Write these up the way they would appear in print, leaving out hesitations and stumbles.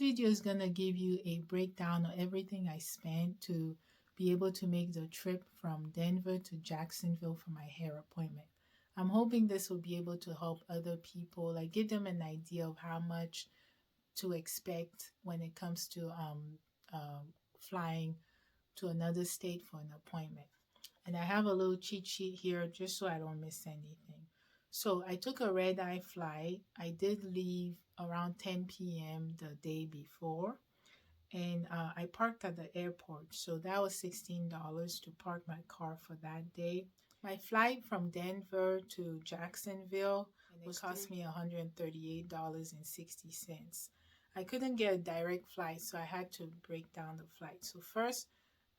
video is going to give you a breakdown of everything I spent to be able to make the trip from Denver to Jacksonville for my hair appointment. I'm hoping this will be able to help other people, like give them an idea of how much to expect when it comes to flying to another state for an appointment. And I have a little cheat sheet here just so I don't miss anything. So I took a red eye flight. I did leave around 10 p.m. the day before, and I parked at the airport. So that was $16 to park my car for that day. My flight from Denver to Jacksonville would cost me $138.60. I couldn't get a direct flight, so I had to break down the flight. So first,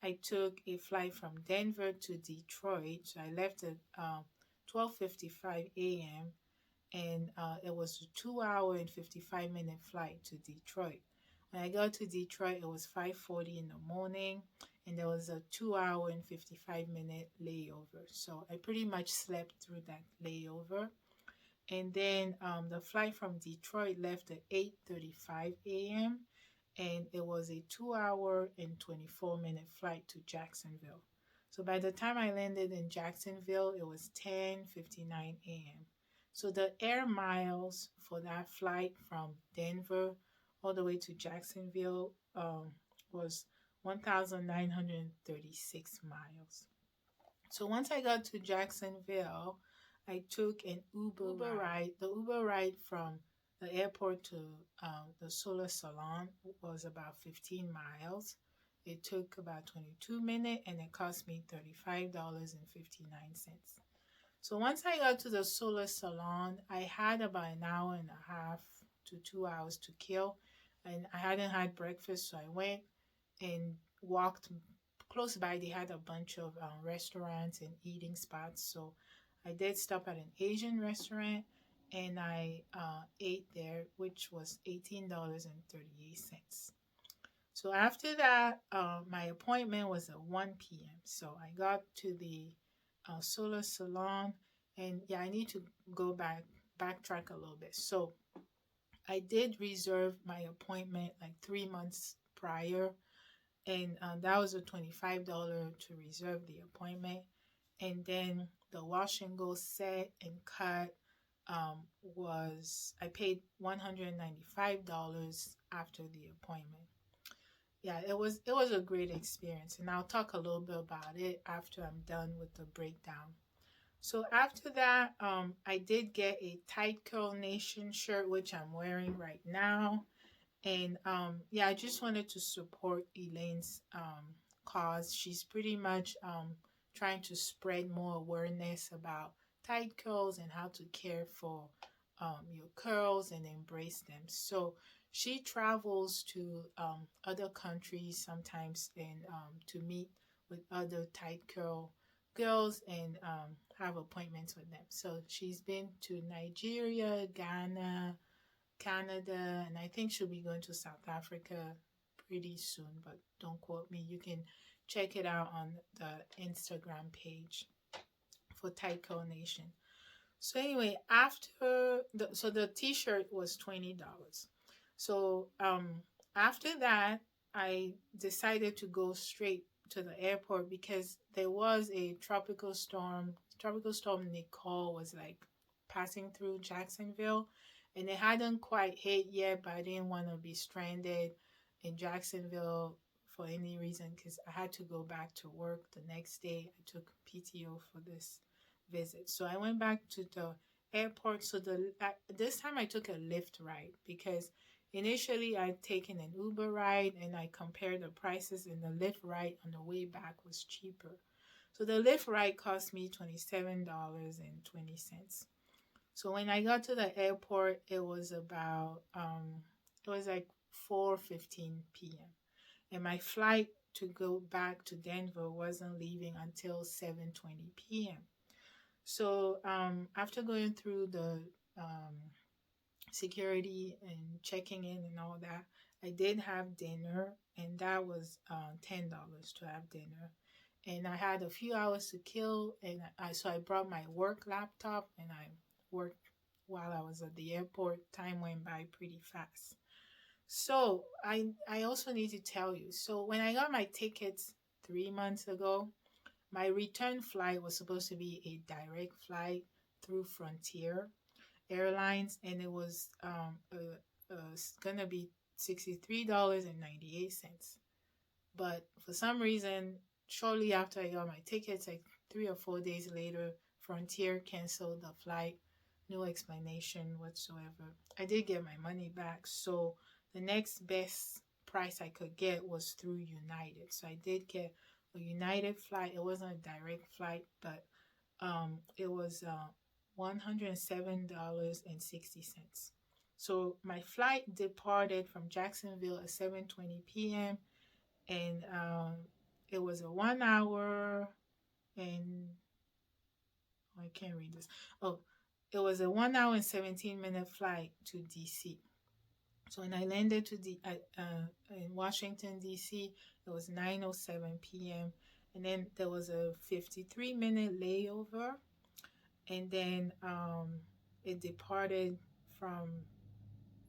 I took a flight from Denver to Detroit. So I left at 12:55 a.m. and it was a 2 hour and 55-minute flight to Detroit. When I got to Detroit, it was 5:40 in the morning, and there was a 2 hour and 55-minute layover. So I pretty much slept through that layover. And then the flight from Detroit left at 8:35 a.m. and it was a 2 hour and 24-minute flight to Jacksonville. So by the time I landed in Jacksonville, it was 10:59 a.m. So the air miles for that flight from Denver all the way to Jacksonville was 1,936 miles. So once I got to Jacksonville, I took an Uber ride. The Uber ride from the airport to the solar salon was about 15 miles. It took about 22 minutes and it cost me $35.59. So once I got to the solar salon, I had about an hour and a half to 2 hours to kill, and I hadn't had breakfast, so I went and walked close by. They had a bunch of restaurants and eating spots, so I did stop at an Asian restaurant and I ate there, which was $18.38. So after that, my appointment was at 1 p.m. So I got to the solar salon, and yeah, I need to backtrack a little bit. So I did reserve my appointment like 3 months prior, and that was a $25 to reserve the appointment. And then the wash and go set and cut I paid $195 after the appointment. Yeah, it was a great experience, and I'll talk a little bit about it after I'm done with the breakdown. So after that, I did get a Tight Curl Nation shirt, which I'm wearing right now. And yeah, I just wanted to support Elaine's cause. She's pretty much trying to spread more awareness about tight curls and how to care for your curls and embrace them. So she travels to other countries sometimes and to meet with other tight curl girls and have appointments with them. So she's been to Nigeria, Ghana, Canada, and I think she'll be going to South Africa pretty soon, but don't quote me. You can check it out on the Instagram page for Tight Curl Nation. So anyway, the t-shirt was $20. So after that, I decided to go straight to the airport because there was a tropical storm. Tropical storm Nicole was like passing through Jacksonville, and it hadn't quite hit yet, but I didn't want to be stranded in Jacksonville for any reason because I had to go back to work the next day. I took PTO for this visit. So I went back to the airport. So this time I took a Lyft ride because initially I'd taken an Uber ride and I compared the prices, and the Lyft ride on the way back was cheaper. So the Lyft ride cost me $27.20. So when I got to the airport, it was about it was like 4:15 p.m. and my flight to go back to Denver wasn't leaving until 7:20 p.m. So after going through the security and checking in and all that, I did have dinner, and that was $10 to have dinner. And I had a few hours to kill, and so I brought my work laptop and I worked while I was at the airport. Time went by pretty fast. So I also need to tell you. So when I got my tickets 3 months ago, my return flight was supposed to be a direct flight through Frontier Airlines, and it was gonna be $63.98. But for some reason, shortly after I got my tickets, like 3 or 4 days later, Frontier canceled the flight. No explanation whatsoever. I did get my money back, so the next best price I could get was through United. So I did get a United flight. It wasn't a direct flight, but it was $107.60. So my flight departed from Jacksonville at 7:20 p.m. and it was a 1 hour and I can't read this. Oh, it was a 1 hour and 17-minute flight to DC. So when I landed in Washington DC, it was 9:07 p.m. and then there was a 53-minute layover, and then it departed from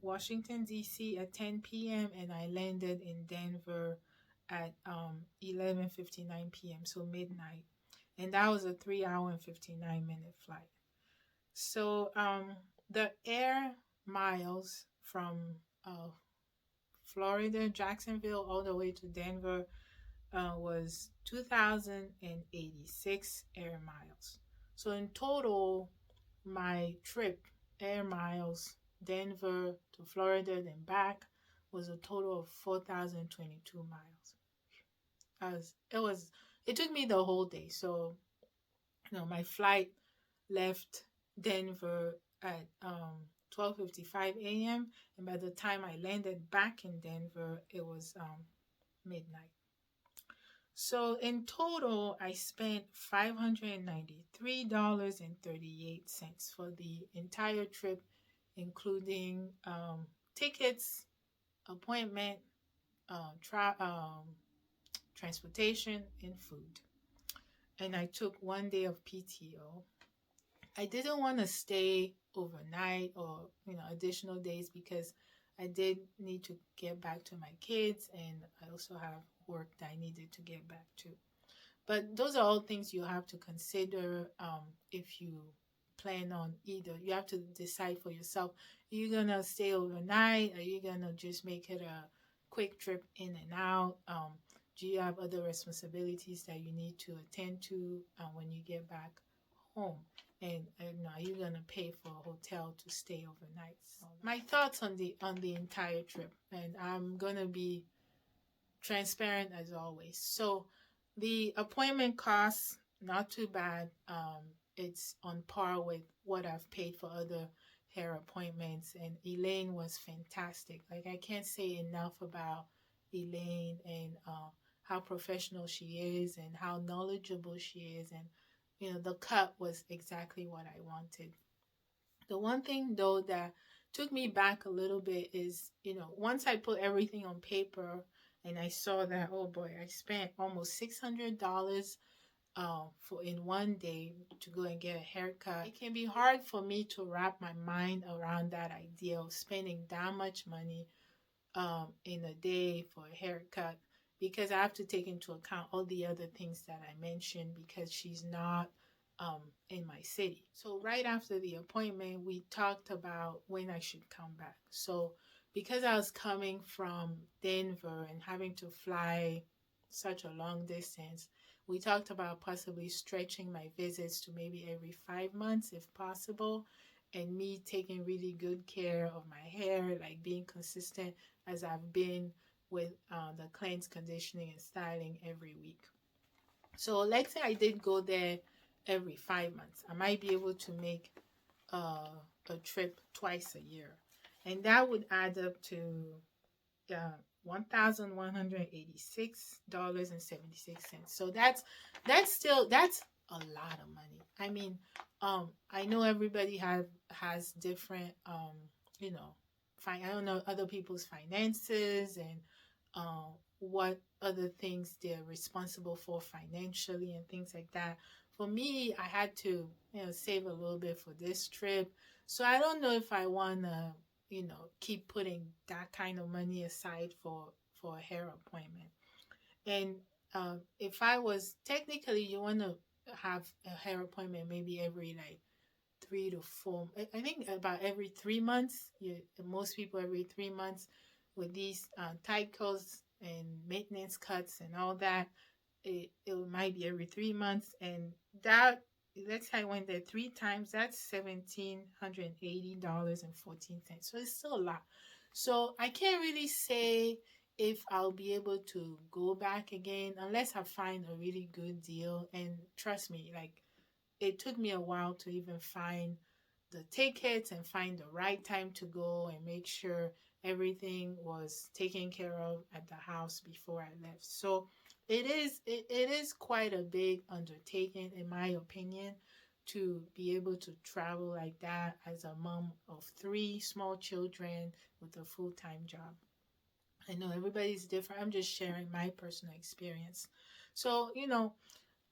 Washington DC at 10 p.m. and I landed in Denver at 11:59 p.m. so midnight, and that was a 3 hour and 59-minute flight. So the air miles from Florida, Jacksonville, all the way to Denver was 2,086 air miles. So in total, my trip, air miles, Denver to Florida, then back, was a total of 4,022 miles. It took me the whole day. So, my flight left Denver at 12:55 a.m. and by the time I landed back in Denver, it was midnight. So in total, I spent $593.38 for the entire trip, including tickets, appointment, transportation, and food. And I took 1 day of PTO. I didn't want to stay overnight or additional days because I did need to get back to my kids, and I also have work that I needed to get back to. But those are all things you have to consider if you plan on either. You have to decide for yourself. Are you going to stay overnight? Are you going to just make it a quick trip in and out? Do you have other responsibilities that you need to attend to when you get back home? And are you gonna pay for a hotel to stay overnight? My thoughts on the entire trip, and I'm gonna be transparent as always. So the appointment costs, not too bad. It's on par with what I've paid for other hair appointments, and Elaine was fantastic. Like, I can't say enough about Elaine and how professional she is and how knowledgeable she is, and the cut was exactly what I wanted. The one thing though that took me back a little bit is, once I put everything on paper and I saw that, oh boy, I spent almost $600 for in 1 day to go and get a haircut. It can be hard for me to wrap my mind around that idea of spending that much money in a day for a haircut, because I have to take into account all the other things that I mentioned because she's not in my city. So right after the appointment, we talked about when I should come back. So because I was coming from Denver and having to fly such a long distance, we talked about possibly stretching my visits to maybe every 5 months if possible, and me taking really good care of my hair, like being consistent as I've been with the cleanse, conditioning, and styling every week. So let's say I did go there every 5 months. I might be able to make a trip twice a year. And that would add up to $1,186.76. So that's a lot of money. I mean, I know everybody has different I don't know other people's finances and what other things they're responsible for financially and things like that. For me, I had to save a little bit for this trip. So I don't know if I want to keep putting that kind of money aside for a hair appointment. And if I was technically, you want to have a hair appointment maybe every like 3 to 4. I think about every 3 months. Most people every 3 months with these tight curls and maintenance cuts and all that. It might be every 3 months, and that, let's say I went there 3 times. That's $1,780.14. So it's still a lot. So I can't really say if I'll be able to go back again unless I find a really good deal. And trust me, like, it took me a while to even find the tickets and find the right time to go and make sure everything was taken care of at the house before I left. So it is quite a big undertaking, in my opinion, to be able to travel like that as a mom of 3 small children with a full-time job. I know everybody's different. I'm just sharing my personal experience. So,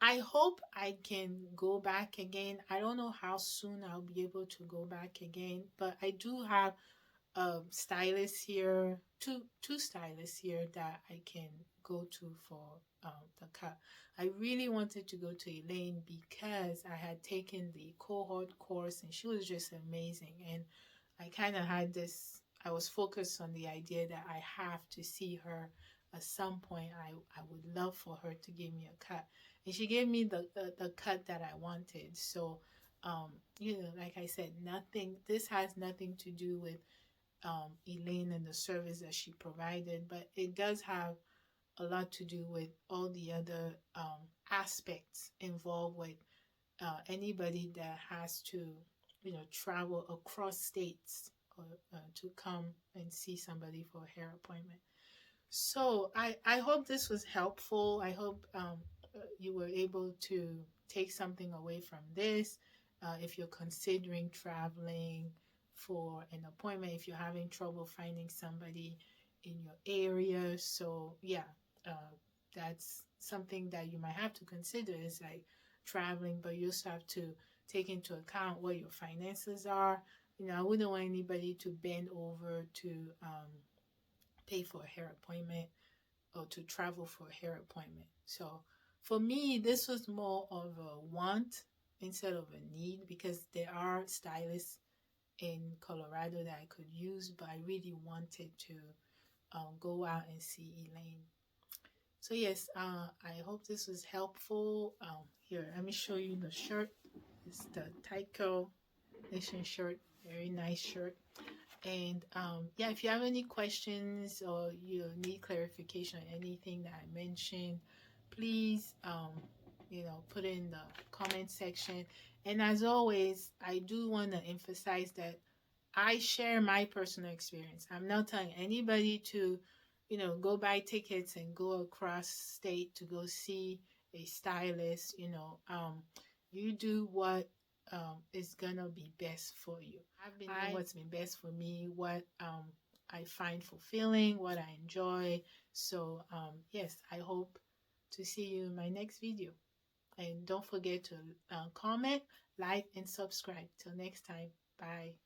I hope I can go back again. I don't know how soon I'll be able to go back again, but I do have stylists here, two stylists here that I can go to for the cut. I really wanted to go to Elaine because I had taken the cohort course and she was just amazing. And I kind of had this, I was focused on the idea that I have to see her at some point. I would love for her to give me a cut. And she gave me the cut that I wanted. So, like I said, this has nothing to do with Elaine and the service that she provided, but it does have a lot to do with all the other aspects involved with anybody that has to, travel across states to come and see somebody for a hair appointment. So I hope this was helpful. I hope you were able to take something away from this. If you're considering traveling for an appointment, if you're having trouble finding somebody in your area. So yeah, that's something that you might have to consider, is like traveling, but you also have to take into account what your finances are. I wouldn't want anybody to bend over to pay for a hair appointment or to travel for a hair appointment. So for me, this was more of a want instead of a need, because there are stylists in Colorado that I could use, but I really wanted to go out and see Elaine. So yes, I hope this was helpful. Here, let me show you the shirt. It's the Tyco Nation shirt. Very nice shirt. And yeah, if you have any questions or you need clarification on anything that I mentioned, please put it in the comment section. And as always, I do want to emphasize that I share my personal experience. I'm not telling anybody to go buy tickets and go across state to go see a stylist. You do what is gonna be best for you. I've been doing what's been best for me, what I find fulfilling, what I enjoy. So yes, I hope to see you in my next video. And don't forget to comment, like, and subscribe. Till next time, bye.